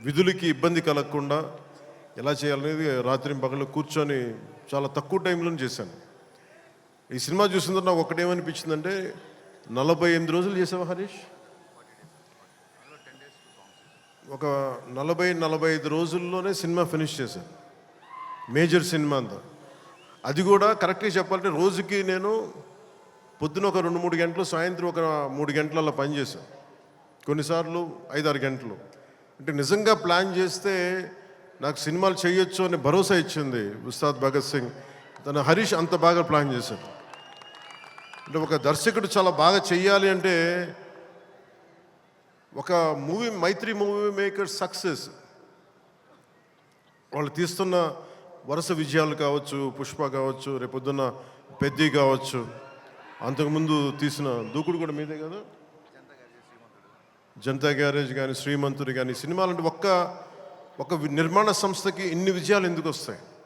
విధులకి ఇబ్బంది కలగకుండా ఎలా చేయాలనేది రాత్రి పగలు కూర్చొని చాలా తక్కువ టైంలో చేశాను. ఈ సినిమా చూసిన తర్వాత నాకు ఒకటేమనిపించిందంటే 48 రోజులు చేసావా హరీష్? ఒక 40-45 రోజుల్లోనే సినిమా ఫినిష్ చేశాను, మేజర్ సినిమా అంతా. అది కూడా కరెక్ట్గా చెప్పాలంటే రోజుకి నేను పొద్దున ఒక 2-3 గంటలు, సాయంత్రం ఒక 3 గంటలు అలా పనిచేశాను, కొన్నిసార్లు 5-6 గంటలు. అంటే నిజంగా ప్లాన్ చేస్తే నాకు సినిమాలు చేయొచ్చు అని భరోసా ఇచ్చింది ఉస్తాద్ భగత్ సింగ్. తన హరీష్ అంత బాగా ప్లాన్ చేశాడు. అంటే ఒక దర్శకుడు చాలా బాగా చెయ్యాలి అంటే ఒక మూవీ, మైత్రి మూవీ మేకర్ సక్సెస్, వాళ్ళు తీస్తున్న వరుస విజయాలు కావచ్చు, పుష్ప కావచ్చు, రేపొద్దున్న పెద్ది కావచ్చు, అంతకుముందు తీసిన దూకుడు కూడా మీదే కదా, జనతా గ్యారేజ్ కానీ, శ్రీమంతుడు కానీ, సినిమాలంటే ఒక్క నిర్మాణ సంస్థకి ఇన్ని విజయాలు ఎందుకు వస్తాయి?